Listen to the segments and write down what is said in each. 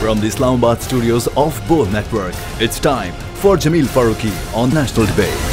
From the Islamabad studios of Bold Network, it's time for Jameel Farooqi on National Debate.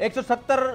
170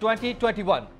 2021।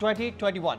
2021।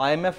IMF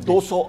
200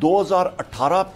2018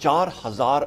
4000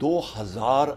2000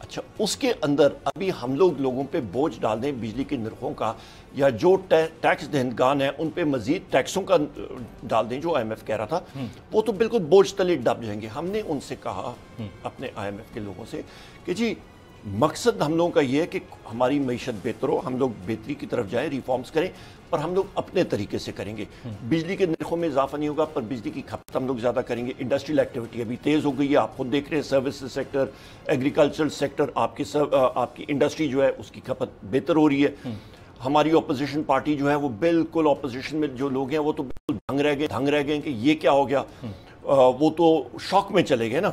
اچھا اس کے اندر ابھی ہم لوگوں پہ بوجھ ڈال دیں بجلی کے نرخوں کا یا جو ٹیکس دہندگان ہیں ان پہ مزید ٹیکسوں کا ڈال دیں جو آئی ایم ایف کہہ رہا تھا وہ تو بالکل بوجھ تلے دب جائیں گے. ہم نے ان سے کہا اپنے آئی ایم ایف کے لوگوں سے کہ جی مقصد ہم لوگوں کا یہ ہے کہ ہماری معیشت بہتر ہو, ہم لوگ بہتری کی طرف جائیں, ریفارمز کریں, پر ہم لوگ اپنے طریقے سے کریں گے. بجلی کے نرخوں میں اضافہ نہیں ہوگا پر بجلی کی کھپت ہم لوگ زیادہ کریں گے. انڈسٹریل ایکٹیویٹی ابھی تیز ہو گئی ہے, آپ خود دیکھ رہے ہیں سروسز سیکٹر, ایگریکلچرل سیکٹر, آپ کی انڈسٹری جو ہے اس کی کھپت بہتر ہو رہی ہے. ہماری اپوزیشن پارٹی جو ہے وہ بالکل اپوزیشن میں جو لوگ ہیں وہ تو بالکل دھنگ رہ گئے کہ یہ کیا ہو گیا, وہ تو شوق میں چلے گئے نا,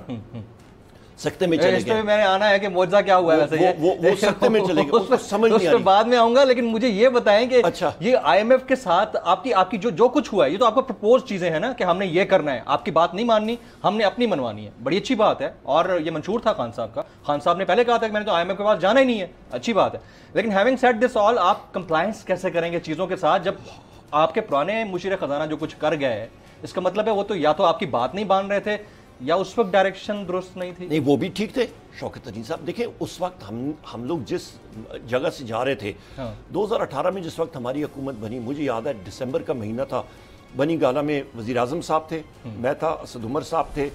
سکتے میں چلے گئے. میں نے آنا ہے کہ معجزہ کیا ہوا ہے ویسے وہ سکتے میں چلے گئے, اس کو سمجھ نہیں آ رہی. بعد میں آؤں گا, لیکن مجھے یہ بتائیں کہ یہ آئی ایم ایف کے ساتھ آپ کی جو کچھ ہوا ہے یہ تو آپ کو پرپوز چیزیں ہیں نا کہ ہم نے یہ کرنا ہے, آپ کی بات نہیں ماننی, ہم نے اپنی منوانی ہے. بڑی اچھی بات ہے اور یہ منشور تھا خان صاحب کا. خان صاحب نے پہلے کہا تھا کہ میں نے تو آئی ایم ایف کے پاس جانا ہی نہیں ہے, اچھی بات ہے. لیکن ہیونگ سیڈ دس آل, آپ کمپلائنس کیسے کریں گے چیزوں کے ساتھ جب آپ کے پرانے مشیر خزانہ جو کچھ کر گئے, اس کا مطلب ہے وہ تو یا تو آپ کی بات نہیں مان رہے تھے یا اس وقت ڈائریکشن درست نہیں تھی. نہیں وہ بھی ٹھیک تھے شوکت ترین صاحب. دیکھیں اس وقت ہم لوگ جس جگہ سے جا رہے تھے 2018 میں جس وقت ہماری حکومت بنی, مجھے یاد ہے دسمبر کا مہینہ تھا, بنی گالا میں وزیر اعظم صاحب تھے, میں تھا, اسد عمر صاحب تھے,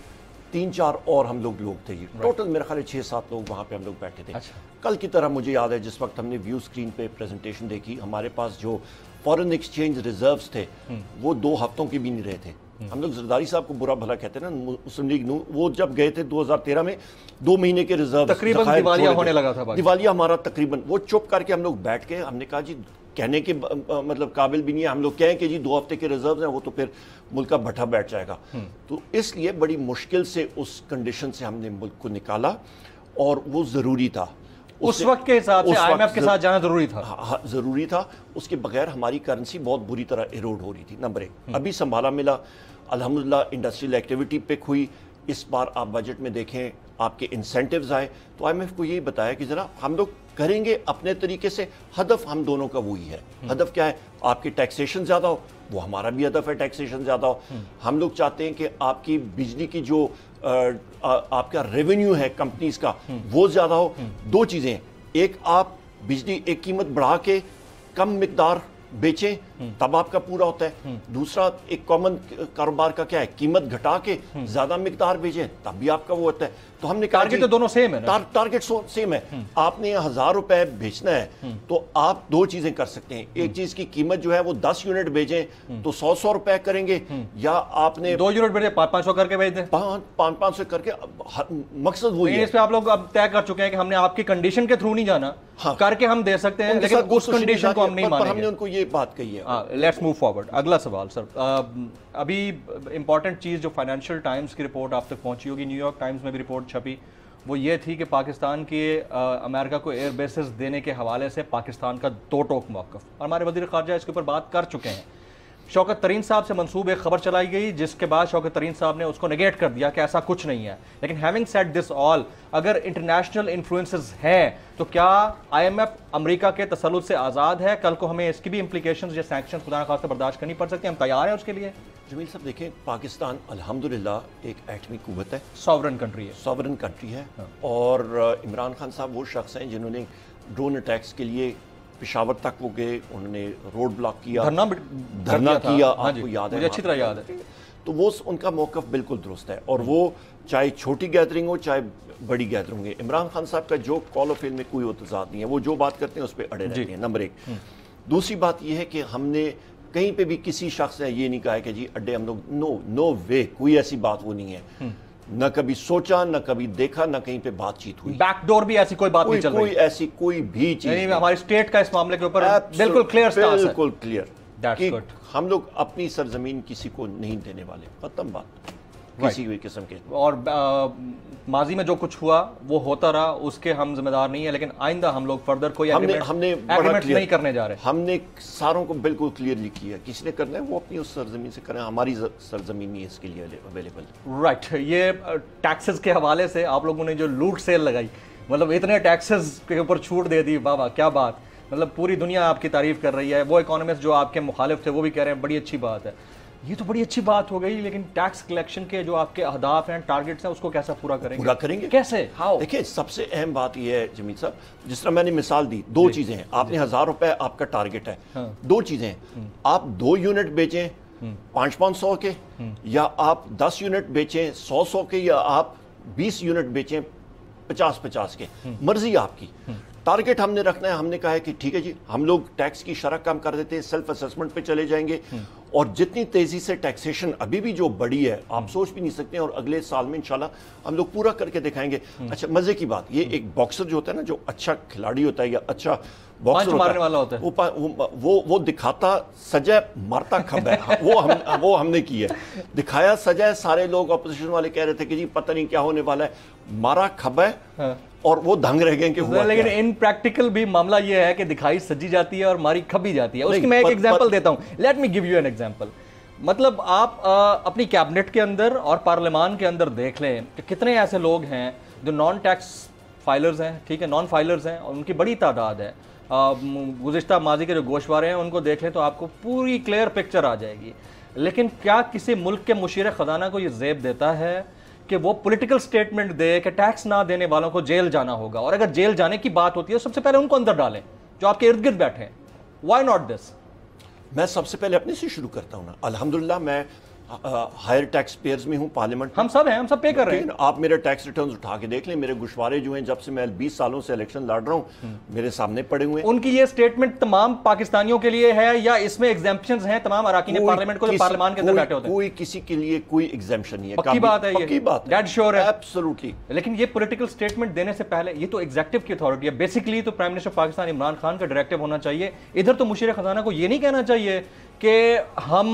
3-4 اور ہم لوگ تھے. ٹوٹل میرے خیال 6-7 لوگ وہاں پہ ہم لوگ بیٹھے تھے. کل کی طرح مجھے یاد ہے جس وقت ہم نے ویو سکرین پہ پریزنٹیشن دیکھی, ہمارے پاس جو فورن ایکسچینج ریزروز تھے وہ 2 ہفتوں کے بھی نہیں رہے تھے. ہم لوگ زرداری صاحب کو برا بھلا کہتے ہیں نا, مسلم لیگ نون, وہ جب گئے تھے 2013 میں 2 مہینے کے ریزرو تقریباً دیوالیہ ہونے لگا تھا, دیوالیہ ہمارا تقریباً, وہ چپ کر کے ہم لوگ بیٹھ کے ہم نے کہا جی کہنے کے مطلب قابل بھی نہیں ہے, ہم لوگ کہیں کہ جی 2 ہفتے کے ریزروز ہیں وہ تو پھر ملک کا بھٹا بیٹھ جائے گا. تو اس لیے بڑی مشکل سے اس کنڈیشن سے ہم نے ملک کو نکالا اور وہ ضروری تھا. اس وقت کے حساب سے آئی ایم ایف کے ساتھ جانا ضروری تھا. ضروری تھا. اس کے بغیر ہماری کرنسی بہت بری طرح ایروڈ ہو رہی تھی. نمبر 1 ابھی سنبھالا ملا, الحمدللہ انڈسٹریل ایکٹیویٹی پک ہوئی. اس بار آپ بجٹ میں دیکھیں آپ کے انسینٹیوز آئے, تو آئی ایم ایف کو یہی بتایا کہ ذرا ہم لوگ کریں گے اپنے طریقے سے. ہدف ہم دونوں کا وہی ہے. ہدف کیا ہے؟ آپ کی ٹیکسیشن زیادہ ہو, وہ ہمارا بھی ہدف ہے ٹیکسیشن زیادہ ہو. ہم لوگ چاہتے ہیں کہ آپ کی بجلی کی جو آپ کا ریونیو ہے کمپنیز کا وہ زیادہ ہو. 2 چیزیں, ایک آپ بجلی ایک قیمت بڑھا کے کم مقدار بیچیں تب آپ کا پورا ہوتا ہے. دوسرا ایک کامن کاروبار کا کیا ہے, قیمت گھٹا کے زیادہ مقدار بیچیں تب بھی آپ کا وہ ہوتا ہے. تو ہم نے کہا ٹارگٹ تو دونوں سیم ہے, ٹارگٹ سیم ہے. آپ نے 1000 روپے بیچنا ہے تو آپ 2 چیزیں کر سکتے ہیں. ایک چیز کی قیمت جو ہے وہ 10 یونٹ بیچیں تو 100 روپے کریں گے, یا آپ نے 2 یونٹ بیچے 500 کر کے بیچ دیں, 500 کر کے. مقصد وہی ہے. اس پہ آپ لوگ اب طے کر چکے ہیں کہ ہم نے آپ کی کنڈیشن کے تھرو نہیں جانا, کر کے ہم دے سکتے ہیں لیکن اس کنڈیشن کو ہم نہیں مانیں گے. ہم نے ان کو یہ بات کہی ہے. Let's move forward. اگلا سوال سر, ابھی امپورٹنٹ چیز جو فائنینشیل ٹائمز کی رپورٹ آپ تک پہنچی ہوگی, نیو یارک ٹائمز میں بھی رپورٹ چھپی, وہ یہ تھی کہ پاکستان کے امریکہ کو ایئر بیسز دینے کے حوالے سے پاکستان کا 2 ٹوک موقف, اور ہمارے وزیر خارجہ اس کے اوپر بات کر چکے ہیں. شوکت ترین صاحب سے منسوب ایک خبر چلائی گئی جس کے بعد شوکت ترین صاحب نے اس کو نیگیٹ کر دیا کہ ایسا کچھ نہیں ہے. لیکن ہیونگ سیڈ دس آل, اگر انٹرنیشنل انفلوئنسز ہیں تو کیا آئی ایم ایف امریکہ کے تسلط سے آزاد ہے؟ کل کو ہمیں اس کی بھی امپلیکیشنز یا سینکشنز خدا نخواستہ برداشت کرنی پڑ سکتی ہیں, ہم تیار ہیں اس کے لیے؟ جمیل صاحب دیکھیں, پاکستان الحمدللہ ایک ایٹمی قوت ہے, ساورن کنٹری ہے, ساورن کنٹری ہے. اور عمران خان صاحب وہ شخص ہیں جنہوں نے ڈرون اٹیکس کے لیے پشاور تک وہ گئے, انہوں نے روڈ بلاک کیا, دھرنا کیا, آپ کو یاد ہے, مجھے اچھی طرح یاد ہے. تو وہ ان کا موقف بالکل درست ہے, اور وہ چاہے چھوٹی گیدرنگ ہو چاہے بڑی گیدرنگ ہے. عمران خان صاحب کا جو کال آف فیل میں کوئی تضاد نہیں ہے, وہ جو بات کرتے ہیں اس پہ اڑے رہتے ہیں. نمبر 1. دوسری بات یہ ہے کہ ہم نے کہیں پہ بھی کسی شخص نے یہ نہیں کہا کہ جی اڈے ہم لوگ, نو وے, کوئی ایسی بات وہ نہیں ہے. نہ کبھی سوچا, نہ کبھی دیکھا, نہ کہیں پہ بات چیت ہوئی. بیک ڈور بھی ایسی کوئی بات نہیں چل رہی, کوئی ایسی کوئی بھی چیز نہیں. ہماری اسٹیٹ کا اس معاملے کے اوپر بالکل کلیئر سٹانس ہے, بالکل کلیئر. ہم لوگ اپنی سرزمین کسی کو نہیں دینے والے, ختم بات, کسی بھی قسم کے. اور ماضی میں جو کچھ ہوا وہ ہوتا رہا, اس کے ہم ذمہ دار نہیں ہیں, لیکن آئندہ ہم لوگ فردر کوئی ایگریمنٹ نہیں کرنے جا رہے. ہم نے ساروں کو بالکل کلیئرلی کیا, کسی نے کرنا ہے وہ اپنی اس سرزمین سے کریں, ہماری سرزمین نہیں ہے اس کے لیے اویلیبل. رائٹ. یہ ٹیکسز کے حوالے سے آپ لوگوں نے جو لوٹ سیل لگائی, مطلب اتنے ٹیکسز کے اوپر چھوٹ دے دی, واہ واہ کیا بات, مطلب پوری دنیا آپ کی تعریف کر رہی ہے. وہ اکانومسٹ جو آپ کے مخالف تھے وہ بھی کہہ رہے ہیں بڑی اچھی بات ہے. یہ تو بڑی اچھی بات ہو گئی، لیکن ٹیکس کلیکشن کے جو آپ کے اہداف ہیں، ٹارگٹس ہیں، اس کو کیسا پورا کریں گے؟ پورا کریں گے کیسے؟ ہاؤ؟ دیکھیں سب سے اہم بات یہ ہے جمیل صاحب، جس طرح میں نے مثال دی، دو چیزیں ہیں. آپ نے 1000 روپے آپ کا ٹارگٹ ہے، دو چیزیں ہیں، آپ 2 یونٹ بیچیں 500 کے، یا آپ 10 یونٹ بیچیں 100 کے، یا آپ 20 یونٹ بیچیں 50 کے، مرضی آپ کی. ٹارگٹ ہم نے رکھنا ہے. ہم نے کہا ہے کہ ٹھیک ہے جی، ہم لوگ ٹیکس کی شرح کم کر دیتے ہیں، سیلف اسیسمنٹ پہ چلے جائیں گے، اور جتنی تیزی سے ٹیکسیشن ابھی بھی جو بڑی ہے آپ سوچ بھی نہیں سکتے ہیں، اور اگلے سال میں انشاءاللہ ہم لوگ پورا کر کے دکھائیں گے. اچھا مزے کی بات، یہ ایک باکسر جو ہوتا ہے نا، جو اچھا کھلاڑی ہوتا ہے یا اچھا باکسر ہوتا ہے، وہ دکھاتا سجے مارتا کھب ہے. وہ ہم نے کی ہے، دکھایا سجے. سارے لوگ اپوزیشن والے کہہ رہے تھے کہ جی پتہ نہیں کیا ہونے والا ہے، مارا کھب ہے، اور وہ دھنگ رہ گئے کہ ہوا. لیکن ان پریکٹیکل بھی معاملہ یہ ہے کہ دکھائی سجی جاتی ہے اور ماری کھبی جاتی ہے. اس کی میں ایک ایگزامپل دیتا ہوں. Let me give you an example. مطلب آپ اپنی کیبنٹ کے اندر اور پارلیمان کے اندر دیکھ لیں کہ کتنے ایسے لوگ ہیں جو نان ٹیکس فائلرز ہیں، ٹھیک ہے، نان فائلرز ہیں، اور ان کی بڑی تعداد ہے. گزشتہ ماضی کے جو گوشوارے ہیں ان کو دیکھ لیں تو آپ کو پوری کلیئر پکچر آ جائے گی. لیکن کیا کسی ملک کے مشیر خزانہ کو یہ زیب دیتا ہے کہ وہ پولیٹیکل سٹیٹمنٹ دے کہ ٹیکس نہ دینے والوں کو جیل جانا ہوگا؟ اور اگر جیل جانے کی بات ہوتی ہے سب سے پہلے ان کو اندر ڈالیں جو آپ کے ارد گرد بیٹھے ہیں. Why not this? میں سب سے پہلے اپنے سے شروع کرتا ہوں نا. الحمدللہ میں ہائر ٹیکس پیئرز میں ہوں پارلیمنٹ. ہم سب ہیں، ہم سب پے کر رہے ہیں. آپ میرے ٹیکس ریٹرنز اٹھا کے دیکھ لیں، میرے گوشوارے جو ہیں جب سے میں 20 سالوں سے الیکشن لڑ رہا ہوں میرے سامنے پڑے ہوئے ہیں. ان کی یہ سٹیٹمنٹ تمام پاکستانیوں کے لیے ہے یا اس میں ایگزیمپشنز ہیں تمام اراکین پارلیمنٹ کو جو پارلیمان کے اندر بیٹھے ہوتے ہیں؟ کوئی کسی کے لیے کوئی ایگزیمپشن نہیں ہے. پکی بات ہے یہ، پکی بات ہے، ڈیڈ شیور ہے، ایبسولوٹلی. لیکن یہ پولیٹیکل سٹیٹمنٹ دینے سے پہلے یہ تو ایگزیکٹو کی اتھارٹی ہے. بیسیکلی تو پرائم منسٹر پاکستان عمران خان کا ڈائریکٹو ہونا چاہیے. ادھر تو مشیر خزانہ کو یہ نہیں کہنا چاہیے کہ ہم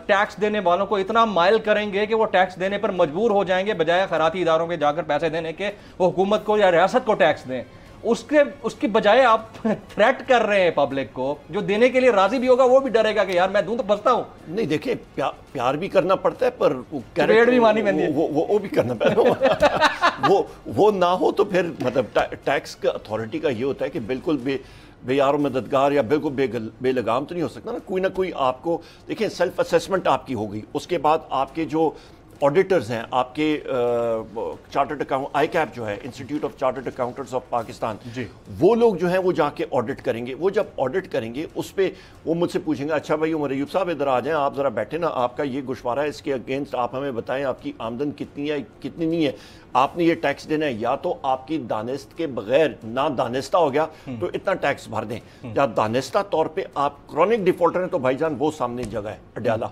ٹیکس دینے والوں کو اتنا مائل کریں گے کہ وہ ٹیکس دینے پر مجبور ہو جائیں گے، بجائے خیراتی اداروں میں جا کر پیسے دینے کے وہ حکومت کو یا ریاست کو ٹیکس دیں. اس کی بجائے آپ تھریٹ کر رہے ہیں پبلک کو. جو دینے کے لیے راضی بھی ہوگا وہ بھی ڈرے گا کہ یار میں دوں تو پھنستا ہوں. نہیں دیکھیں، پیار بھی کرنا پڑتا ہے، پر پیڑ بھی مانی بندی وہ بھی کرنا پڑتا ہے. وہ نہ ہو تو پھر مطلب ٹیکس کا اتھارٹی کا یہ ہوتا ہے کہ بالکل بے یار و مددگار یا بالکل بے لگام تو نہیں ہو سکتا نا. کوئی نہ کوئی آپ کو دیکھیں، سیلف اسیسمنٹ آپ کی ہو گئی، اس کے بعد آپ کے جو آڈیٹرز ہیں، آپ کے چارٹرڈ اکاؤنٹ آئی کیپ جو ہے institute of chartered accountants of Pakistan, وہ لوگ جو ہیں وہ جا کے آڈٹ کریں گے. وہ جب آڈٹ کریں گے اس پہ وہ مجھ سے پوچھیں گے اچھا بھائی عمر ایوب صاحب ادھر آ جائیں، آپ ذرا بیٹھے نا، آپ کا یہ گوشوارہ ہے، اس کے اگینسٹ آپ ہمیں بتائیں آپ کی آمدن کتنی ہے کتنی نہیں ہے، آپ نے یہ ٹیکس دینا ہے، یا تو آپ کی دانست کے بغیر نہ دانستہ ہو گیا تو اتنا ٹیکس بھر دیں، یا دانستہ طور پہ آپ کرونک ڈیفالٹر ہیں تو بھائی جان وہ سامنے جگہ ہے اڈیالہ.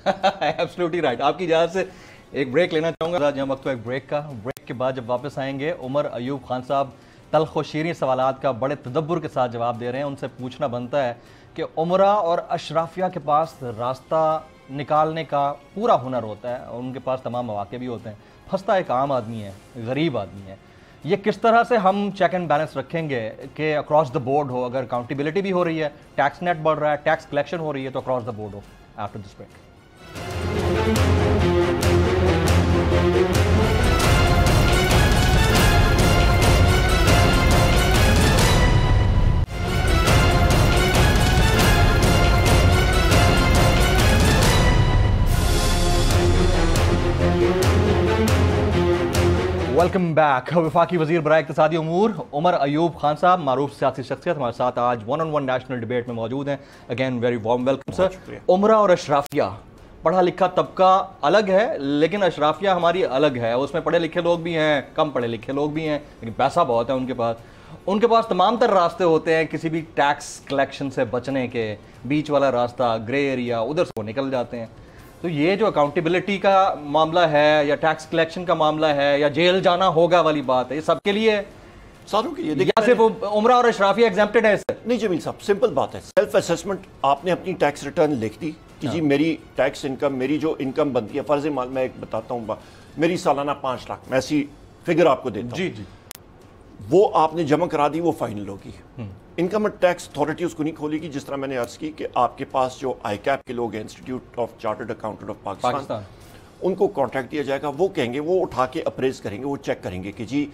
Absolutely right. آپ کی اجازت سے ایک بریک لینا چاہوں گا. جہاں وقت ہے ایک بریک کا. بریک کے بعد جب واپس آئیں گے، عمر ایوب خان صاحب تلخ و شیریں سوالات کا بڑے تدبر کے ساتھ جواب دے رہے ہیں. ان سے پوچھنا بنتا ہے کہ عمرہ اور اشرافیہ کے پاس راستہ نکالنے کا پورا ہنر ہوتا ہے، اور ان کے پاس تمام مواقع بھی ہوتے ہیں. پھنستا ایک عام آدمی ہے، غریب آدمی ہے. یہ کس طرح سے ہم چیک اینڈ بیلنس رکھیں گے کہ اکراس دا بورڈ ہو؟ اگر اکاؤنٹیبلٹی بھی ہو رہی ہے، ٹیکس نیٹ بڑھ رہا ہے، ٹیکس کلیکشن ہو رہی ہے، تو across the board who. After this break. Welcome back. وفاقی وزیر برائے اقتصادی امور عمر ایوب خان صاحب، معروف سیاسی شخصیت، ہمارے ساتھ آج 1-on-1 نیشنل ڈیبیٹ میں موجود ہیں. Again very warm welcome sir. عمرہ اور اشرافیہ، پڑھا لکھا طبقہ الگ ہے لیکن اشرافیہ ہماری الگ ہے. اس میں پڑھے لکھے لوگ بھی ہیں، کم پڑھے لکھے لوگ بھی ہیں، لیکن پیسہ بہت ہے ان کے پاس. ان کے پاس تمام تر راستے ہوتے ہیں کسی بھی ٹیکس کلیکشن سے بچنے کے. بیچ والا راستہ، گرے ایریا، ادھر سے وہ نکل جاتے ہیں. تو یہ جو اکاؤنٹیبلٹی کا معاملہ ہے یا ٹیکس کلیکشن کا معاملہ ہے یا جیل جانا ہوگا والی بات ہے، یہ سب کے لیے ساروں کے لیے؟ یا صرف عمرہ اور اشرافیہ ایگزمپٹڈ ہے اس سے؟ نہیں جمیل صاحب، سمپل بات ہے. سیلف اسیسمنٹ آپ نے اپنی ٹیکس ریٹرن لکھ دی کہ جی میری ٹیکس انکم، میری جو انکم بنتی ہے، فرض مال میں ایک بتاتا ہوں، میری سالانہ 5 لاکھ، میں ایسی فگر آپ کو دیتا ہوں. جی جی. وہ آپ نے جمع کرا دی، وہ فائنل ہوگی. انکم ٹیکس اتھارٹی اس کو نہیں کھولے گی. جس طرح میں نے عرض کی کہ آپ کے پاس جو آئی کیپ کے لوگ ہیں، institute of chartered accountant of Pakistan, ان کو کانٹریکٹ دیا جائے گا, وہ کہیں گے, وہ اٹھا کے اپریز کریں گے, وہ چیک کریں گے کہ جی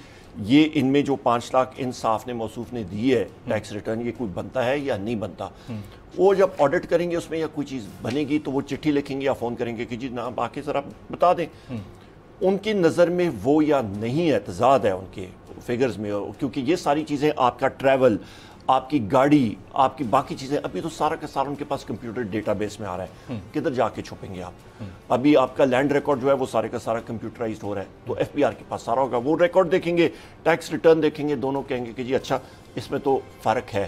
یہ ان میں جو 5 لاکھ انصاف نے موصوف نے دی ہے ٹیکس ریٹرن, یہ کوئی بنتا ہے یا نہیں بنتا. وہ جب آڈٹ کریں گے اس میں یا کوئی چیز بنے گی تو وہ چٹھی لکھیں گے یا فون کریں گے کہ جی جناب آ کے ذرا بتا دیں. ان کی نظر میں وہ یا نہیں ہے, تضاد ہے ان کے فگرز میں, کیونکہ یہ ساری چیزیں آپ کا ٹریول, آپ کی گاڑی, آپ کی باقی چیزیں, ابھی تو سارا کا سارا ان کے پاس کمپیوٹر ڈیٹا بیس میں آ رہا ہے, کدھر جا کے چھپیں گے آپ. ابھی آپ کا لینڈ ریکارڈ جو ہے وہ سارے کا سارا کمپیوٹرائزڈ ہو رہا ہے, تو ایف بی آر کے پاس سارا ہوگا, وہ ریکارڈ دیکھیں گے, ٹیکس ریٹرن دیکھیں گے, دونوں کہیں گے کہ جی اچھا اس میں تو فرق ہے,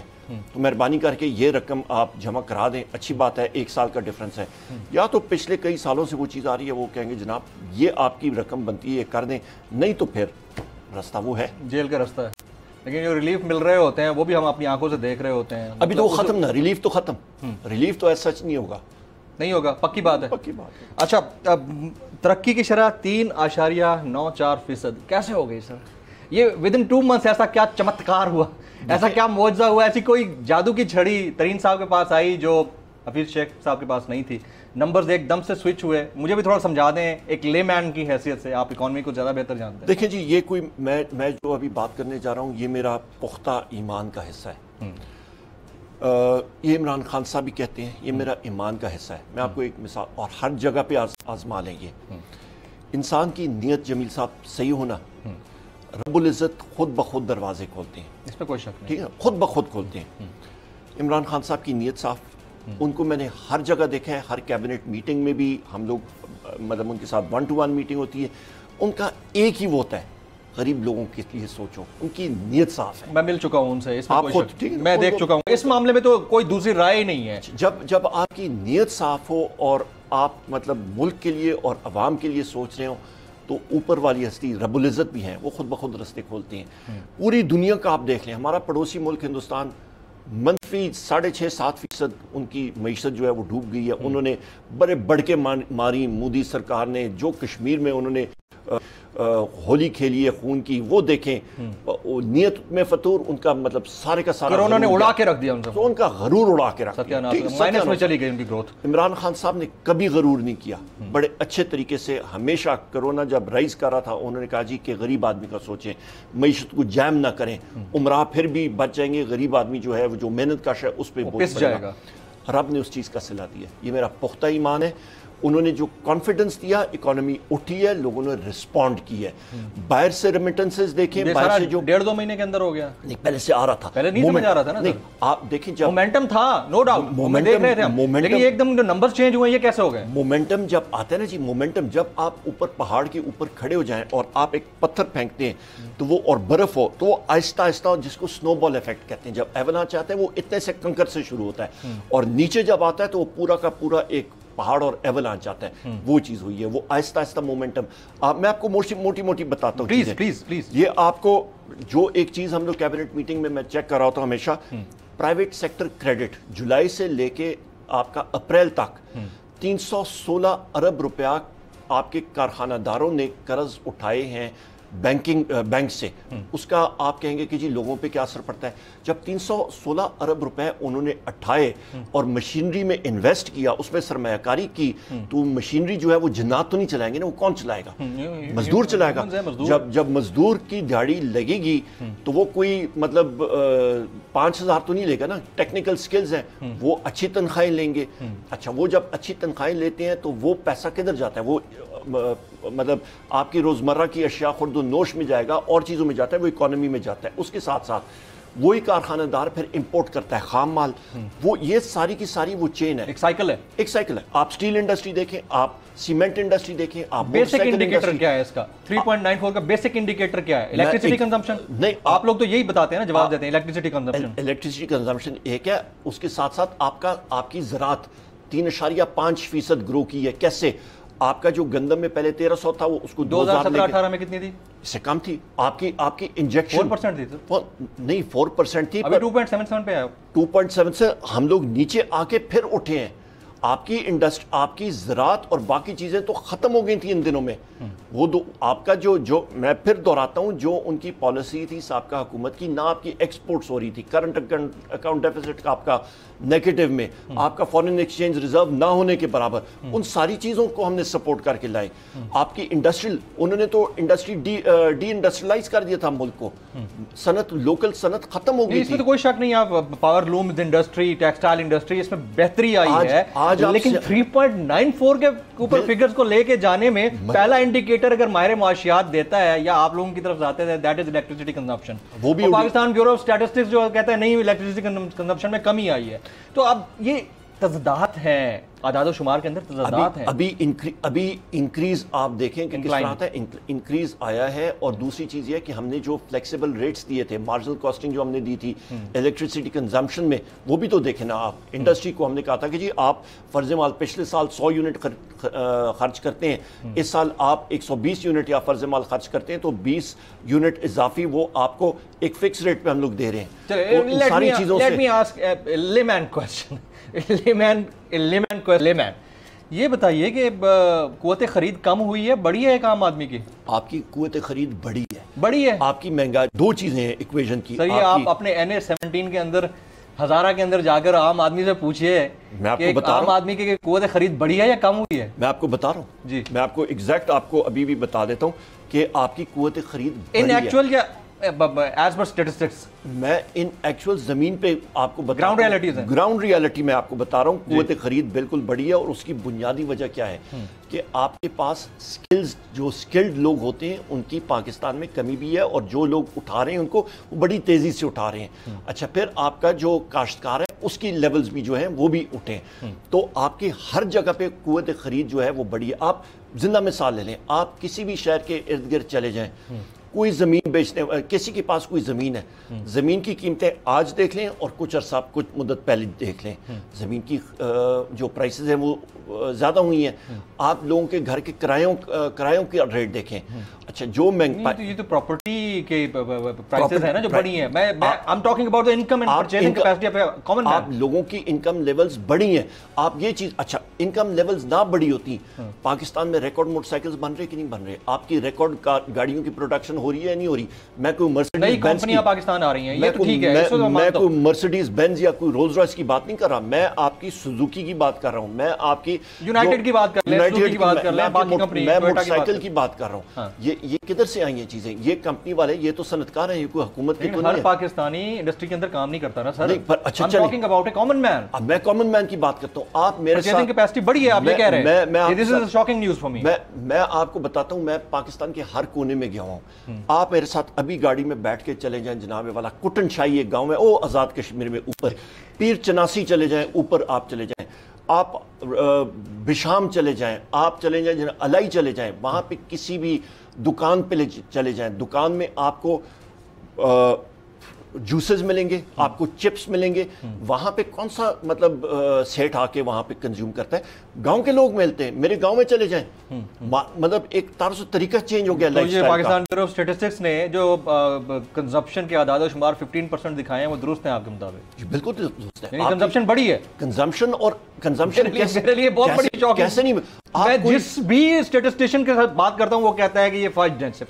تو مہربانی کر کے یہ رقم آپ جمع کرا دیں, اچھی بات ہے, 1 سال کا ڈفرنس ہے. یا تو پچھلے کئی سالوں سے وہ چیز آ رہی ہے, وہ کہیں گے جناب یہ آپ کی رقم بنتی ہے, یہ کر دیں, نہیں تو پھر راستہ وہ ہے جیل کا راستہ ہے. لیکن جو ریلیف مل رہے ہوتے ہیں وہ بھی ہم اپنی آنکھوں سے دیکھ رہے ہوتے ہیں. ابھی تو وہ ختم نہ, ریلیف تو ختم, ریلیف تو ایسا سچ نہیں ہوگا, نہیں ہوگا, پکی بات ہے. پکی بات ہے. اچھا, ترقی کی شرح 3.94%, کیسے ہو گئی سر یہ ودن 2 months؟ ایسا کیا چمتکار ہوا, ایسا کیا معجزہ ہوا, ایسی کوئی جادو کی چھڑی ترین صاحب کے پاس آئی جو حفیظ شیخ صاحب کے پاس نہیں تھی, نمبرز ایک دم سے سوئچ ہوئے؟ مجھے بھی تھوڑا سمجھا دیں ایک لے مین کی حیثیت سے, آپ اکانومی کو زیادہ بہتر جانتے ہیں. دیکھیں جی, یہ کوئی میں جو ابھی بات کرنے جا رہا ہوں یہ میرا پختہ ایمان کا حصہ ہے. یہ عمران خان صاحب بھی کہتے ہیں یہ میرا ایمان کا حصہ ہے. میں آپ کو ایک مثال, اور ہر جگہ پہ آزما لیں, یہ انسان کی نیت جمیل صاحب صحیح ہونا, رب العزت خود بخود دروازے کھولتے ہیں, اس میں کوئی شک نہیں, ٹھیک ہے, خود بخود کھولتے ہیں. عمران خان صاحب کی نیت صاف, ان کو میں نے ہر جگہ دیکھا ہے, ہر کیبنٹ میٹنگ میں بھی ہم لوگ مطلب ان کے ساتھ 1-to-1 میٹنگ ہوتی ہے, ان کا ایک ہی وہ ہوتا ہے, غریب لوگوں کے لیے سوچو, ان کی نیت صاف ہے. میں مل چکا ہوں ان سے, اس میں آپ کوئی خود شک ٹھیک ہے, میں دیکھ چکا ہوں, اس معاملے میں تو کوئی دوسری رائے ہی نہیں ہے. جب آپ کی نیت صاف ہو اور آپ مطلب ملک کے لیے اور عوام کے لیے سوچ رہے ہو, تو اوپر والی ہستی رب العزت بھی ہیں, وہ خود بخود رستے کھولتے ہیں. پوری دنیا کا آپ دیکھ لیں, ہمارا پڑوسی ملک ہندوستان منفی 6.5-7% ان کی معیشت جو ہے وہ ڈوب گئی ہے. انہوں نے بڑے بڑھ کے ماری, مودی سرکار نے جو کشمیر میں انہوں نے ہولی کھیلی ہے خون کی, وہ دیکھیں, نیت میں فطور ان کا مطلب سارے کا سارا کرونا نے اڑا کے رکھ دیا ان سے, تو ان کا غرور اڑا کے رکھ دیا, مائنس میں چلی گئی ان کی گروتھ. عمران خان صاحب نے کبھی غرور نہیں کیا, بڑے اچھے طریقے سے ہمیشہ کرونا جب رائز کر رہا تھا انہوں نے کہا جی کہ غریب آدمی کا سوچیں, معیشت کو جیم نہ کریں, عمرہ پھر بھی بچ جائیں گے, غریب آدمی جو ہے جو محنت کش ہے اس پہ پس جائے گا. رب نے اس چیز کا صلہ دیا, یہ میرا پختہ ایمان ہے. انہوں نے جو کانفیڈنس دیا, اکانومی اٹھی ہے, لوگوں نے رسپونڈ کی ہے. باہر سے ریمیٹنسز دیکھیں, باہر سے جو 1.5-2 مہینے کے اندر ہو گیا, نہیں پہلے سے آ رہا تھا, پہلے نہیں سمجھ آ رہا تھا نا. نہیں آپ دیکھیں, جب مومنٹم تھا نو ڈاؤٹ, میں دیکھ رہے تھے, لیکن یہ ایک دم نمبر چینج ہوئے, یہ کیسے ہو گئے؟ مومنٹم جب آتا ہے نا جی, مومنٹم جب آپ اوپر پہاڑ کے اوپر کھڑے ہو جائیں اور آپ ایک پتھر پھینکتے ہیں تو وہ, اور برف ہو تو وہ آہستہ آہستہ, جس کو سنو بال ایفیکٹ کہتے ہیں, جب ایوناچ آتا ہے وہ اتنے سے کنکر سے شروع ہوتا ہے, اور نیچے جب آتا ہے تو وہ پورا کا پورا ایک پہاڑ اور ایولانچ آتا ہے, وہ چیز ہوئی ہے, وہ آہستہ آہستہ مومنٹم. میں آپ کو موٹی موٹی بتاتا ہوں پلیز. یہ آپ کو جو ایک چیز ہم لوگ کیبنٹ میٹنگ میں چیک کر رہا ہوتا ہوں ہمیشہ, پرائیویٹ سیکٹر کریڈٹ جولائی سے لے کے آپ کا اپریل تک 316 ارب روپیہ آپ کے کارخانہ داروں نے قرض اٹھائے ہیں بینک سے. اس کا آپ کہیں گے کہ جی لوگوں پہ کیا اثر پڑتا ہے. جب 316 ارب روپے انہوں نے اٹھائے اور مشینری میں انویسٹ کیا, اس میں سرمایہ کاری کی, تو مشینری جو ہے وہ جنات تو نہیں چلائیں گے نا, وہ کون چلائے گا؟ مزدور چلائے گا. جب مزدور کی دیہڑی لگے گی تو وہ کوئی مطلب 5,000 تو نہیں لے گا نا, ٹیکنیکل سکلز ہیں, وہ اچھی تنخواہیں لیں گے. اچھا, وہ جب اچھی تنخواہیں لیتے ہیں تو وہ پیسہ کدھر جاتا ہے؟ وہ مطلب آپ کی روزمرہ کی اشیاء خورد و نوش میں جائے گا, اور چیزوں میں جاتا ہے, وہ اکانومی میں جاتا ہے. اس کے ساتھ ساتھ وہی کارخانہ دار پھر امپورٹ کرتا ہے خام مال. وہ یہ ساری کی ساری وہ چین ہے, ایک سائیکل ہے. آپ سٹیل انڈسٹری دیکھیں, آپ سیمنٹ انڈسٹری دیکھیں, آپ بیسک انڈیکیٹر کیا ہے اس کا 3.94 کا بیسک انڈیکیٹر کیا ہے؟ Electricity consumption. نہیں, آپ لوگ تو یہی بتاتے ہیں نا, جواب دیتے ہیں الیکٹریسٹی کنزمپشن. الیکٹریسٹی کنزمپشن ایک ہے, اس کے ساتھ ساتھ آپ کی زراعت 3.5% گرو کی ہے. کیسے؟ آپ کا جو گندم میں پہلے 1300 تھا, وہ اس کو 2017-18 میں کتنی تھی؟ اس سے کم تھی. آپ کی انجیکشن 4% تھی, نہیں 4% تھی, ابھی 2.77 پہ ہے. 2.7 سے ہم لوگ نیچے آ کے پھر اٹھے ہیں. آپ کی زراعت اور باقی چیزیں تو ختم ہو گئی تھیں ان دنوں میں. وہ آپ کا جو میں پھر دہراتا ہوں، جو ان کی پالیسی تھی سابقہ حکومت کی، نہ آپ کی ایکسپورٹس ہو رہی تھی، کرنٹ اکاؤنٹ ڈیفیسٹ آپ کا نیگیٹو میں، آپ کا فارن ایکسچینج ریزرو نہ ہونے کے برابر، ان ساری چیزوں کو ہم نے سپورٹ کر کے لائے. آپ کی انڈسٹریل، انہوں نے تو انڈسٹری ڈی انڈسٹریلائز کر دیا تھا ملک کو، صنعت، لوکل صنعت ختم ہو گئی اس تھی. میں تو کوئی شک نہیں. آپ power looms industry, textile industry, اس میں بہتری آئی ہے، لیکن 3.94 کے اوپر فگرز کو لے کے جانے میں پہلا انڈیکیٹر اگر ماہر معاشیات دیتا ہے یا آپ لوگوں کی طرف سے آتے ہیں، دیٹ از الیکٹریسٹی کنزمپشن. وہ بھی پاکستان بیورو آف اسٹیٹسٹکس جو کہتا ہے نہیں الیکٹریسٹی کنزمپشن میں کمی آئی ہے. تو اب یہ تضادات ہیں اعداد و شمار کے اندر، تضادات ہیں. ابھی انکریز آپ دیکھیں کہ کس طرح آتا ہے، انکریز آیا ہے. اور دوسری چیز یہ ہے کہ ہم نے جو فلیکسیبل ریٹس دیے تھے، مارجنل کاسٹنگ جو ہم نے دی تھی الیکٹریسٹی کنزمپشن میں، وہ بھی تو دیکھیں نا آپ. انڈسٹری کو ہم نے کہا تھا کہ جی آپ فرض مال پچھلے سال 100 یونٹ خرچ کرتے ہیں، اس سال آپ 120 یونٹ یا فرض مال خرچ کرتے ہیں، تو 20 یونٹ اضافی وہ آپ کو ایک فکس ریٹ پہ ہم لوگ دے رہے ہیں. ساری چیزوں سے یہ بتائیے کہ قوت خرید کم ہوئی ہے، بڑی ہے ایک عام آدمی کی؟ آپ کی قوت خرید بڑی ہے. آپ کی مہنگائی، دو چیزیں ہیں ایکویژن کی. سر یہ آپ اپنے NA-17 کے اندر، ہزارہ کے اندر جا کر عام آدمی سے پوچھئے کہ عام آدمی کی قوت خرید بڑی ہے یا کم ہوئی ہے. میں آپ کو بتا رہا ہوں جی، میں آپ کو ایگزیکٹ آپ کو ابھی بھی بتا دیتا ہوں کہ آپ کی قوت خرید ان ایکچوئل کیا ایز پر اسٹیٹسٹکس. میں ان ایکچوئل زمین پہ آپ کو بتا گراؤنڈ ریالٹی میں آپ کو بتا رہا ہوں. قوت خرید بالکل بڑی ہے، اور اس کی بنیادی وجہ کیا ہے کہ آپ کے پاس سکلز، جو سکلڈ لوگ ہوتے ہیں ان کی پاکستان میں کمی بھی ہے، اور جو لوگ اٹھا رہے ہیں ان کو وہ بڑی تیزی سے اٹھا رہے ہیں. اچھا، پھر آپ کا جو کاشتکار ہے اس کی لیولز بھی جو ہیں وہ بھی اٹھیں، تو آپ کی ہر جگہ پہ قوت خرید جو ہے وہ بڑی ہے. آپ زندہ مثال لے لیں، آپ کسی بھی شہر کے ارد گرد چلے جائیں، کوئی زمین بیچنے، کسی کے پاس کوئی زمین ہے، زمین کی قیمتیں آج دیکھ لیں اور کچھ عرصہ کچھ مدت پہلے دیکھ لیں، زمین کی جو پرائسز ہیں وہ زیادہ ہوئی ہیں. آپ لوگوں کے گھر کے کرایوں کی ریٹ دیکھیں. اچھا، جو یہ تو پراپرٹی کے پرائسز ہیں نا جو بڑی ہیں. میں I'm talking about the income and purchasing capacity of a common man. آپ لوگوں کی انکم لیولز بڑی ہیں. آپ یہ چیز، اچھا انکم لیولز نہ بڑی ہوتی، پاکستان میں ریکارڈ موٹر سائیکلز بن رہے کہ نہیں بن رہے؟ آپ کی ریکارڈ گاڑیوں کی پروڈکشن ہو رہی ہے نہیں ہو رہی؟ میں کوئی مرسیڈیز نئی کمپنیاں پاکستان آ رہی ہیں، یہ تو ٹھیک ہے، میں کوئی مرسیڈیز بینز یا کوئی رولز رائس کی بات نہیں کر رہا، میں آپ کی سوزوکی کی بات کر رہا ہوں، میں آپ کی یونائٹڈ کی بات کر لیں، سوزوکی کی بات کر لیں، باقی کمپنی، میں موٹر سائیکل کی بات کر رہا ہوں. یہ کدھر سے آئی ہیں چیزیں؟ یہ کمپنی والے، یہ تو صنعتکار ہیں، یہ کوئی حکومت کے تو نہیں ہے. ہر پاکستانی انڈسٹری کے اندر کام نہیں کرتا نا سر. اچھا، I'm talking about a common man. اب میں کامن مین کی بات کرتا ہوں. آپ میرے ساتھ کیپیسٹی بڑی ہے، آپ یہ کہہ رہے ہیں. This is a shocking news for me. میں آپ کو بتاتا ہوں، میں پاکستان کے ہر کونے میں گیا ہوں. آپ میرے ساتھ ابھی گاڑی میں بیٹھ کے چلے جائیں جناب والا کٹن شاہی ایک گاؤں ہے، او آزاد کشمیر میں اوپر، پیر چناسی چلے جائیں اوپر، آپ چلے جائیں، آپ بشام چلے جائیں، آپ چلے جائیں الائی چلے جائیں، وہاں پہ کسی بھی دکان پہ چلے جائیں، دکان میں آپ کو جوسز ملیں گے، آپ کو چپس ملیں گے. وہاں پہ کون سا مطلب سیٹ آ کے وہاں پہ کنزیوم کرتا ہے؟ گاؤں کے لوگ ملتے ہیں. میرے گاؤں میں چلے جائیں، مطلب ایک طرز و طریقہ چینج ہو گیا لائف سٹائل کا. پاکستان بیورو آف اسٹیٹسٹکس نے جو کنزمپشن کے اعداد و شمار 15% دکھائے ہیں، وہ درست ہیں آپ کے مطابق؟ بالکل درست ہے. کنزمپشن بڑی ہے. کنزمپشن اور کنزمپشن میرے لیے بہت بڑی شوق ہے. کیسے نہیں؟ میں جس بھی اسٹیٹسٹیشن کے ساتھ بات کرتا ہوں وہ کہتا ہے کہ یہ فاسٹ ڈینس ہے.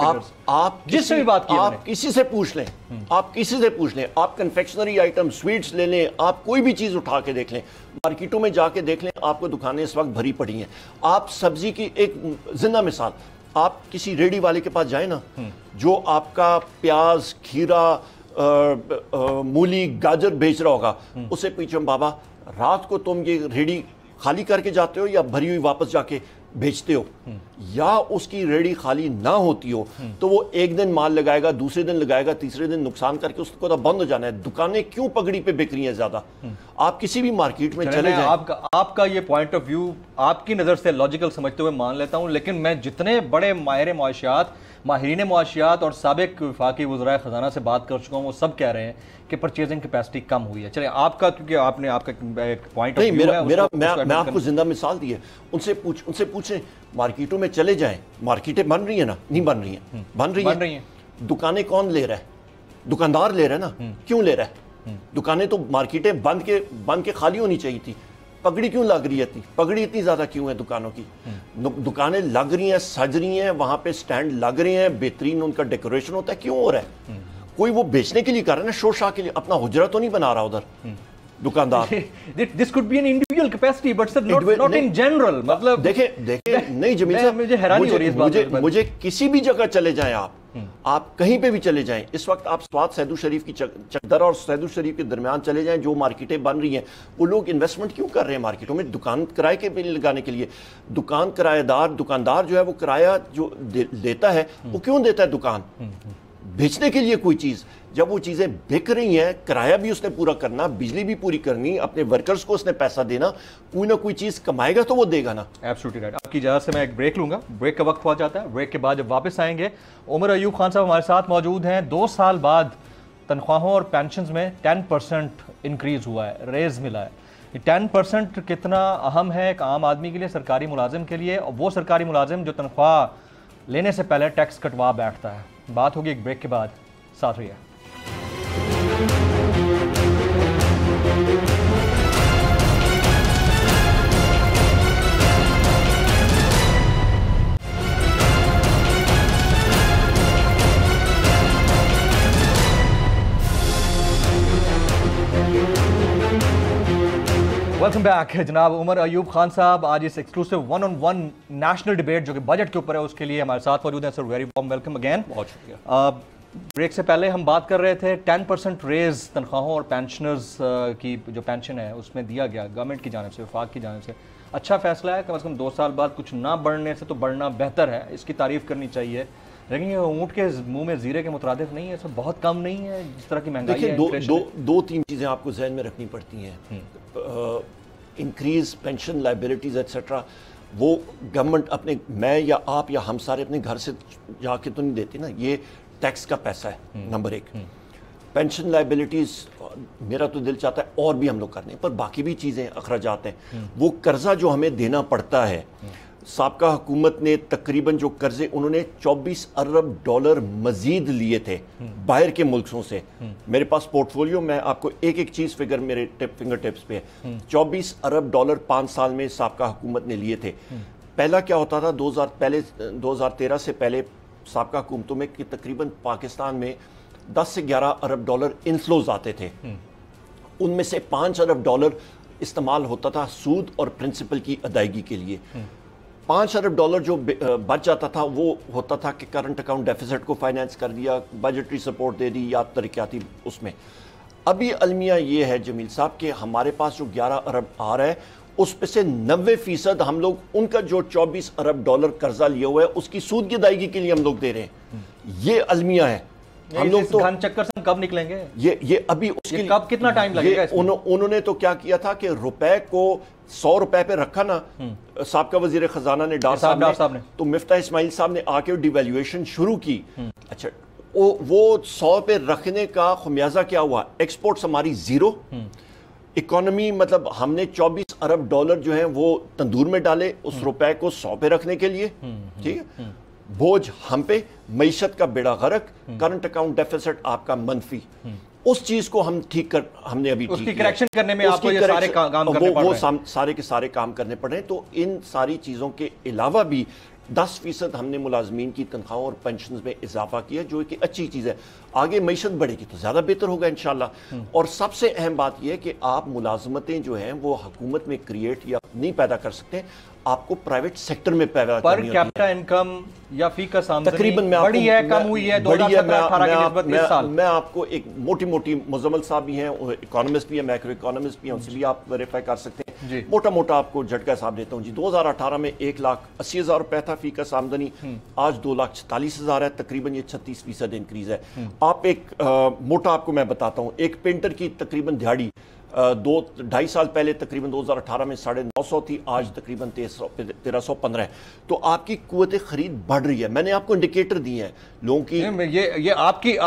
آپ جس سے بھی بات کی، آپ کسی سے پوچھ لیں، آپ کسی سے پوچھ لیں، آپ کنفیکشنری آئٹم، سویٹس لے لیں، آپ کوئی بھی چیز اٹھا کے دیکھ لیں، مارکیٹوں میں جا کے دیکھ لیں، آپ کو دکانیں اس وقت بھری پڑی ہیں. آپ سبزی کی ایک زندہ مثال، آپ کسی ریڈی والے کے پاس جائیں نا، جو آپ کا پیاز، کھیرا، مولی، گاجر بیچ رہا ہوگا، اسے پیچھے بابا رات کو تم یہ ریڈی خالی کر کے جاتے ہو یا بھری ہوئی واپس جا کے بیچتے ہو؟ یا اس کی ریڈی خالی نہ ہوتی ہو تو وہ ایک دن مال لگائے گا، دوسرے دن لگائے گا، تیسرے دن نقصان کر کے اس کو بند ہو جانا ہے. دکانیں کیوں پگڑی پہ بک رہی ہیں زیادہ؟ آپ کسی بھی مارکیٹ میں چلے جائیں. آپ کا یہ پوائنٹ آف ویو آپ کی نظر سے لاجیکل سمجھتے ہوئے مان لیتا ہوں، لیکن میں جتنے بڑے ماہرین معاشیات اور سابق وفاقی وزراء خزانہ سے بات کر چکا ہوں، وہ سب کہہ رہے ہیں کہ پرچیزنگ کیپیسٹی کم ہوئی ہے. چلے آپ کا، کیونکہ آپ کا پوائنٹ آف ویو ہے، میں آپ کو زندہ مثال دی ہے. ان سے پوچھیں، مارکیٹوں میں چلے جائیں، مارکیٹیں بن رہی ہیں نا؟ نہیں بن رہی ہیں؟ بن رہی ہیں. دکانیں کون لے رہا ہے؟ دکاندار لے رہا ہے نا. کیوں لے رہا ہے؟ دکانیں تو مارکیٹیں بند کے خالی ہونی چاہیے تھی. پگڑی کیوں لگ رہی ہے پگڑی اتنی زیادہ کیوں ہے دکانوں کی؟ دکانیں لگ رہی ہیں، سج رہی ہیں، وہاں پہ سٹینڈ لگ رہے ہیں، بہترین ان کا ڈیکوریشن ہوتا ہے، کیوں ہو رہا ہے؟ کوئی وہ بیچنے کے لیے کر رہا ہے نا، شو شاہ کے لیے، اپنا حجرہ تو نہیں بنا رہا ادھر دکاندار. This could be an individual capacity but sir not in general. مطلب دیکھیں نہیں جمیل صاحب، مجھے حیرانی ہو رہی ہے اس بات پر. مجھے کسی بھی جگہ چلے جائیں آپ کہیں پہ بھی چلے جائیں، اس وقت آپ سوات سیدو شریف کی چکدر اور سیدو شریف کے درمیان چلے جائیں، جو مارکیٹیں بن رہی ہیں، وہ لوگ انویسٹمنٹ کیوں کر رہے ہیں مارکیٹوں میں؟ دکان کرائے کے لیے لگانے کے لیے. دکاندار جو ہے وہ کرایہ جو دیتا ہے وہ کیوں دیتا ہے؟ دکان بیچنے کے لیے کوئی چیز. جب وہ چیزیں بک رہی ہیں، کرایہ بھی اس نے پورا کرنا، بجلی بھی پوری کرنی، اپنے ورکرز کو اس نے پیسہ دینا، کوئی نہ کوئی چیز کمائے گا تو وہ دے گا نا. Absolutely right. آپ کی اجازت سے میں ایک بریک لوں گا، بریک کا وقت ہوا جاتا ہے. بریک کے بعد جب واپس آئیں گے، عمر ایوب خان صاحب ہمارے ساتھ موجود ہیں. 2 سال بعد تنخواہوں اور پینشنز میں 10% انکریز ہوا ہے، ریز ملا ہے. یہ 10% کتنا اہم ہے ایک عام آدمی کے لیے، سرکاری ملازم کے لیے، اور وہ سرکاری ملازم جو تنخواہ لینے سے پہلے ٹیکس کٹوا بیٹھتا ہے. بات ہوگی ایک بریک کے بعد، ساتھ رہیے. ویلکم بیک جناب عمر ایوب خان صاحب. آج اس ایکسکلوسیو 1-on-1 نیشنل ڈیبیٹ جو کہ بجٹ کے اوپر ہے اس کے لیے ہمارے ساتھ موجود ہیں. سر ویری وارم ویلکم اگین. بہت شکریہ. بریک سے پہلے ہم بات کر رہے تھے 10% ریز تنخواہوں اور پینشنرز کی جو پینشن ہے اس میں دیا گیا گورنمنٹ کی جانب سے، وفاق کی جانب سے. اچھا فیصلہ ہے، کم از کم 2 سال بعد کچھ نہ بڑھنے سے تو بڑھنا بہتر ہے، اس کی تعریف کرنی چاہیے. لیکن یہ اونٹ کے منہ میں زیرے کے مترادف نہیں ہے، اس میں بہت کم نہیں ہے جس طرح کی مہنگائی ہے. دیکھیں 2-3 چیزیں آپ کو ذہن میں رکھنی پڑتی ہیں. انکریز پینشن لائبلٹیز ایٹسٹرا وہ گورنمنٹ اپنے، میں یا آپ یا ہم سارے اپنے گھر سے جا کے تو نہیں دیتے نا، یہ ٹیکس کا پیسہ ہے نمبر 1. پینشن لائبلٹیز میرا تو دل چاہتا ہے اور بھی ہم لوگ کرنے، پر باقی بھی چیزیں اخراجات ہیں. وہ قرضہ جو ہمیں دینا پڑتا ہے، سابقہ حکومت نے تقریباً جو قرضے انہوں نے $24 ارب مزید لیے تھے باہر کے ملکوں سے. میرے پاس پورٹ فولیو، میں آپ کو ایک چیز فگر میرے فنگر ٹپس پہ ہے. $24 ارب 5 سال میں سابقہ حکومت نے لیے تھے. پہلا کیا ہوتا تھا، 2013 سے پہلے سابقہ حکومتوں میں کہ تقریباً پاکستان میں 10 سے 11 ارب ڈالر انفلوز آتے تھے. ان میں سے $5 ارب استعمال ہوتا تھا سود اور پرنسپل کی ادائیگی کے لیے. $5 ارب جو بچ جاتا تھا وہ ہوتا تھا کہ کرنٹ اکاؤنٹ ڈیفیسٹ کو فائنینس کر دیا، بجٹری سپورٹ دے دی یا ترقیاتی اس میں. ابھی المیہ یہ ہے جمیل صاحب کہ ہمارے پاس جو 11 ارب آ رہا ہے اس پہ سے 90% ہم لوگ ان کا جو $24 ارب قرضہ لیا ہوا ہے اس کی سود کی ادائیگی کے لیے ہم لوگ دے رہے ہیں. یہ المیہ ہے. ہم لوگ تو گھن چکر سے کب نکلیں گے؟ یہ ابھی اس کے کب کتنا ٹائم لگے گا؟ انہوں نے تو کیا کیا تھا کہ روپے کو $100 پہ رکھا نا، سابقہ وزیر خزانہ نے ڈار صاحب نے، تو مفتاح اسماعیل صاحب نے آ کے ڈیویلیویشن شروع کی. اچھا وہ 100 پہ رکھنے کا خمیازہ کیا ہوا؟ ایکسپورٹس ہماری 0، اکانومی مطلب ہم نے $24 ارب جو ہیں وہ تندور میں ڈالے اس روپے کو 100 پہ رکھنے کے لیے. ٹھیک ہے، بوجھ ہم پہ، معیشت کا بیڑا غرق، کرنٹ اکاؤنٹ ڈیفیسٹ آپ کا منفی. اس چیز کو ہم نے ابھی اس کی کریکشن کرنے میں آپ کو یہ سارے کام کرنے پڑ رہے ہیں. وہ سارے کے سارے کام کرنے پڑ رہے ہیں. تو ان ساری چیزوں کے علاوہ بھی 10% ہم نے ملازمین کی تنخواہوں اور پینشنز میں اضافہ کیا، جو کہ اچھی چیز ہے. آگے معیشت بڑھے گی تو زیادہ بہتر ہوگا انشاءاللہ. اور سب سے اہم بات یہ ہے کہ آپ ملازمتیں جو ہیں وہ حکومت میں کریٹ یا نہیں پیدا کر سکتے، آپ کو پرائیویٹ سیکٹر میں پیدا کرنی ہوتی ہے. پر کیپٹا انکم یا فی کا آمدنی تقریباً بڑی ہے، کم ہوئی ہے 2017-18 کی نسبت اس سال. میں آپ کو ایک موٹی مزمل صاحب بھی ہیں، اکانومسٹ بھی ہیں، میکرو اکانومسٹ بھی ہیں، ان سے بھی آپ ویریفائی کر سکتے ہیں. موٹا آپ کو جھٹکا حساب دیتا ہوں جی. 2018 میں $1,80,000 تھا فی کا آمدنی، آج $2,46,000 ہے، تقریباً یہ 36% انکریز ہے. آپ ایک موٹا آپ کو میں بتاتا ہوں، ایک پینٹر کی تقریباً دیہڑی 2-2.5 سال پہلے تقریباً 2018 میں 950 تھی، آج تقریباً 1315 ہے. تو آپ کی قوت خرید بڑھ رہی ہے. میں نے آپ کو انڈیکیٹر دی ہیں لوگوں کی. یہ آپ کی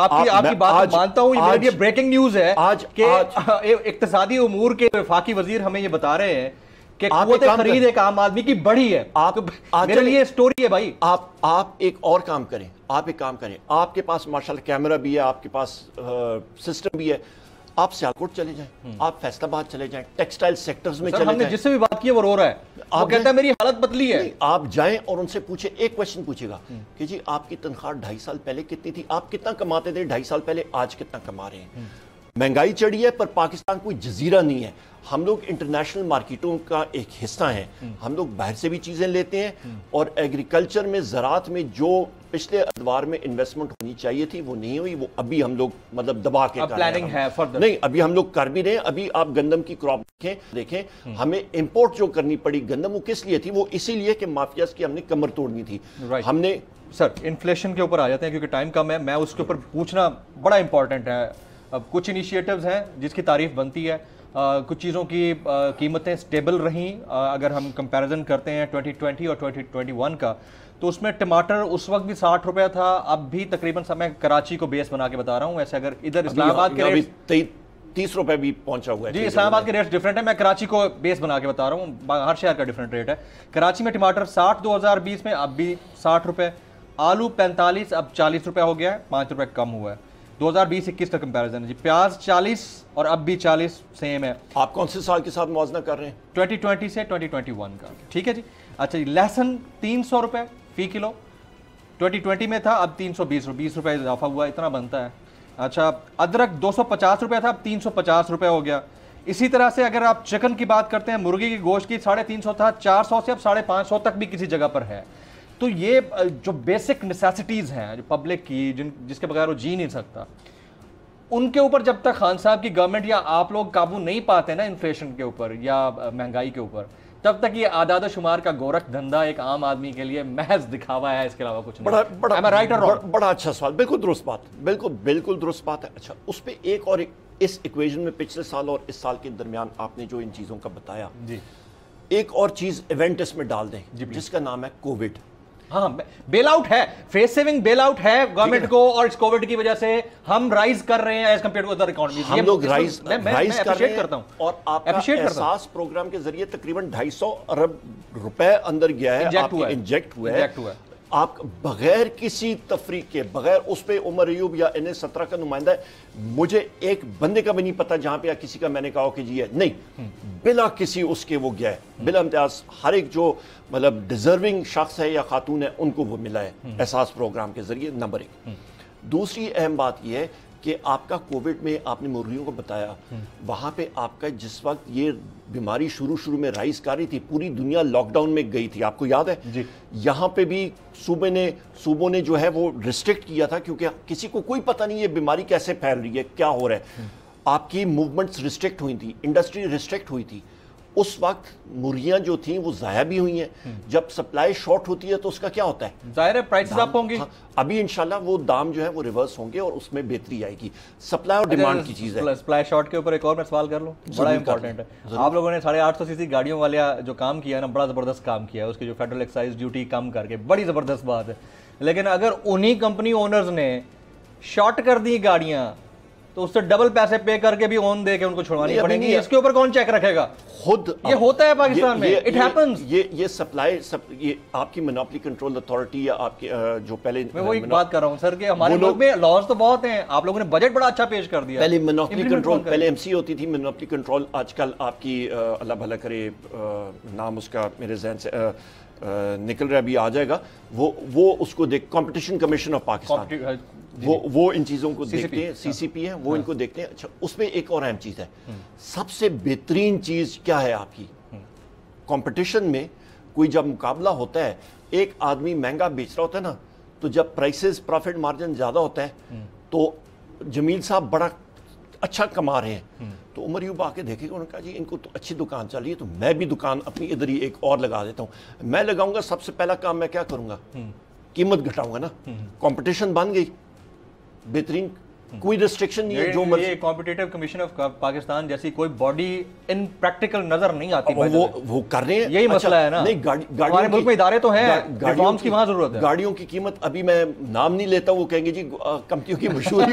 بات مانتا ہوں، یہ بریکنگ نیوز ہے کہ اقتصادی امور کے وفاقی وزیر ہمیں یہ بتا رہے ہیں کہ قوت خرید ایک عام آدمی کی بڑھی ہے. میرے لیے سٹوری ہے بھائی. آپ ایک اور کام کریں، آپ ایک کام کریں. آپ کے پاس ماشاءاللہ کیمرہ بھی ہے، آپ کے پاس سسٹم بھی ہے. آپ سیالکوٹ چلے جائیں, آپ فیصل آباد چلے جائیں, ٹیکسٹائل سیکٹرز میں چلے جائیں. ہم نے جس سے بھی بات کی ہے وہ رو رہا ہے, وہ کہتا ہے میری حالت بدلی ہے. آپ جائیں اور ان سے پوچھیں, ایک کویسچن پوچھے گا کہ جی آپ کی تنخواہ 2.5 سال پہلے کتنی تھی, آپ کتنا کماتے تھے 2.5 سال پہلے, آج کتنا کما رہے ہیں. مہنگائی چڑھی ہے پر پاکستان کوئی جزیرہ نہیں ہے. ہم لوگ انٹرنیشنل مارکیٹوں کا ایک حصہ ہیں, ہم لوگ باہر سے بھی چیزیں لیتے ہیں, اور ایگریکلچر میں, زراعت میں جو پچھلے ادوار میں انویسٹمنٹ ہونی چاہیے تھی وہ نہیں ہوئی, وہ ابھی ہم لوگ مطلب دبا کے کر رہے ہیں. نہیں, ابھی ہم لوگ کر بھی رہے ہیں. ابھی آپ گندم کی کراپ دیکھیں, ہمیں امپورٹ جو کرنی پڑی گندم, وہ کس لیے تھی؟ وہ اسی لیے کہ مافیاز کی ہم نے کمر توڑنی تھی. ہم نے سر انفلیشن کے اوپر آ جاتے ہیں کیونکہ ٹائم کم ہے, میں اس کے اوپر پوچھنا بڑا امپورٹنٹ ہے. اب کچھ انیشیٹوز ہیں جس کی تعریف بنتی ہے, کچھ چیزوں کی قیمتیں سٹیبل رہیں. اگر ہم کمپیریزن کرتے ہیں 2020 اور 2021 کا, تو اس میں ٹماٹر اس وقت بھی 60 روپے تھا, اب بھی تقریباً میں کراچی کو بیس بنا کے بتا رہا ہوں. ویسے اگر ادھر اسلام آباد کے ریٹ 30 روپے بھی پہنچا ہوا ہے جی, اسلام آباد کے ریٹ ڈیفرنٹ ہے, میں کراچی کو بیس بنا کے بتا رہا ہوں, ہر شہر کا ڈیفرنٹ ریٹ ہے. کراچی میں ٹماٹر 60 2020 میں, اب بھی 60 روپے. آلو 45, اب 40 روپے ہو گیا ہے, 5 روپے کم ہوا ہے. 2020-21 کا کمپیریزن ہے جی. پیاز 40 اور اب بھی 40 سیم ہے. آپ کون سے سال کے ساتھ موازنہ کر رہے ہیں؟ 2020 سے 2021 کا. ٹھیک ہے جی. اچھا جی, لہسن 300 روپے فی کلو 2020 میں تھا, اب 320 روپے اضافہ ہوا, اتنا بنتا ہے. اچھا, ادرک 250 روپے تھا, اب 350 روپے ہو گیا. اسی طرح سے اگر آپ چکن کی بات کرتے ہیں, مرغی کی گوشت کی 350 تھا, 400 سے اب 550 تک بھی کسی جگہ پر ہے. تو یہ جو بیسک نیسیسٹیز ہیں جو پبلک کی, جس کے بغیر وہ جی نہیں سکتا, ان کے اوپر جب تک خان صاحب کی گورنمنٹ یا آپ لوگ قابو نہیں پاتے نا انفلیشن کے اوپر یا مہنگائی کے اوپر, تب تک یہ اعداد و شمار کا گورکھ دھندا ایک عام آدمی کے لیے محض دکھاوا ہے, اس کے علاوہ کچھ نہیں. بڑا اچھا سوال, بالکل درست بات, بالکل درست بات ہے. اچھا, اس پہ ایک اور اس ایکویژن میں پچھلے سال اور اس سال کے درمیان آپ نے جو ان چیزوں کا بتایا جی, ایک اور چیز ایونٹ اس میں ڈال دیں جس کا نام ہے کووڈ. ہاں, بیل آؤٹ ہے, فیس سیونگ بیل آؤٹ ہے گورنمنٹ کو, اور اس کووڈ کی وجہ سے ہم رائز کر رہے ہیں as compare to other economies. ہم لوگ رائز کر رہے ہیں, اور آپ کا احساس پروگرام کے ذریعے تقریباً 250 ارب روپے اندر گیا ہے, انجیکٹ ہوا ہے. آپ بغیر کسی تفریق کے, بغیر اس پہ عمر ایوب یا NA-17 کا نمائندہ ہے, مجھے ایک بندے کا بھی نہیں پتا جہاں پہ یا کسی کا میں نے کہا کہ جی ہے نہیں, بلا کسی اس کے وہ گیا ہے, بلا امتیاز ہر ایک جو مطلب ڈیزرونگ شخص ہے یا خاتون ہے ان کو وہ ملا ہے احساس پروگرام کے ذریعے. نمبر 1. دوسری اہم بات یہ ہے کہ آپ کا کووڈ میں آپ نے مرغیوں کو بتایا, وہاں پہ آپ کا جس وقت یہ بیماری شروع میں رائز کر رہی تھی, پوری دنیا لاک ڈاؤن میں گئی تھی, آپ کو یاد ہے جی. یہاں پہ بھی صوبوں نے جو ہے وہ ریسٹرکٹ کیا تھا, کیونکہ کسی کو کوئی پتہ نہیں یہ بیماری کیسے پھیل رہی ہے, کیا ہو رہا ہے. آپ کی موومنٹس ریسٹرکٹ ہوئی تھی, انڈسٹری ریسٹرکٹ ہوئی تھی. اس وقت مرغیاں جو تھیں وہ ضائع بھی ہوئی ہیں. جب سپلائی شارٹ ہوتی ہے تو اس کا کیا ہوتا ہے, ظاہر ہے پرائسز اپ ہوں گی. ابھی انشاءاللہ وہ دام جو ہے وہ ریورس ہوں گے اور اس میں بہتری آئے گی. سپلائی اور ڈیمانڈ کی چیز ہے. سپلائی شارٹ کے اوپر ایک اور میں سوال کر لوں, بڑا امپورٹنٹ ہے. آپ لوگوں نے 850 cc گاڑیوں والے جو کام کیا نا, بڑا زبردست کام کیا ہے. اس کی جو فیڈرل ایکسائز ڈیوٹی کم کر کے, بڑی زبردست بات ہے. لیکن اگر انہی کمپنی اونرز نے شارٹ کر دی گاڑیاں, تو اس سے ڈبل پیسے پے کر کے بھی اون دے کے ان کو چھوڑوانی پڑیں گی. اس کے اوپر کون چیک رکھے گا؟ خود یہ ہوتا ہے پاکستان میں, اٹ ہیپنز. یہ سپلائی, یہ آپ کی مونوپلی کنٹرول اتھارٹی یا آپ کی جو پہلے, میں وہی بات کر رہا ہوں سر کہ ہمارے ملک میں لاز تو بہت ہیں, آپ لوگوں نے بجٹ بڑا اچھا پیش کر دیا. پہلے مونوپلی کنٹرول, پہلے MC ہوتی تھی مونوپلی کنٹرول, آج کل آپ کی اللہ بھلا کرے نام اس کا میرے ذہن سے نکل رہا, بھی آ جائے گا, وہ اس کو دیکھ, کمپٹیشن کمیشن آف پاکستان, وہ ان چیزوں کو دیکھتے ہیں. CCP ہے, وہ ان کو دیکھتے ہیں. اچھا, اس میں ایک اور اہم چیز ہے, سب سے بہترین چیز کیا ہے آپ کی کمپٹیشن میں؟ کوئی جب مقابلہ ہوتا ہے, ایک آدمی مہنگا بیچ رہا ہوتا ہے نا, تو جب پرائسز پروفٹ مارجن زیادہ ہوتا ہے تو جمیل صاحب بڑا اچھا کما رہے ہیں, تو عمر ایوب آ کے دیکھے گا, انہوں نے کہا جی ان کو تو اچھی دکان چل رہی ہے, تو میں بھی دکان اپنی ادھر ہی ایک اور لگا دیتا ہوں. میں لگاؤں گا, سب سے پہلا کام میں کیا کروں گا, قیمت گھٹاؤں گا نا. کمپٹیشن بن گئی بہترین, کوئی ریسٹرکشن نہیں ہے. جو یہ کمپٹیٹو کمیشن آف پاکستان جیسی کوئی باڈی ان پریکٹیکل نظر نہیں آتی, وہ کر رہے ہیں. یہی مسئلہ ہے نا, ہمارے ملک میں ادارے تو ہیں, ریفارمز کی وہاں ضرورت ہے. گاڑیوں کی قیمت ابھی میں نام نہیں لیتا, وہ کہیں گے جی کمپنیوں کی مشہوری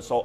100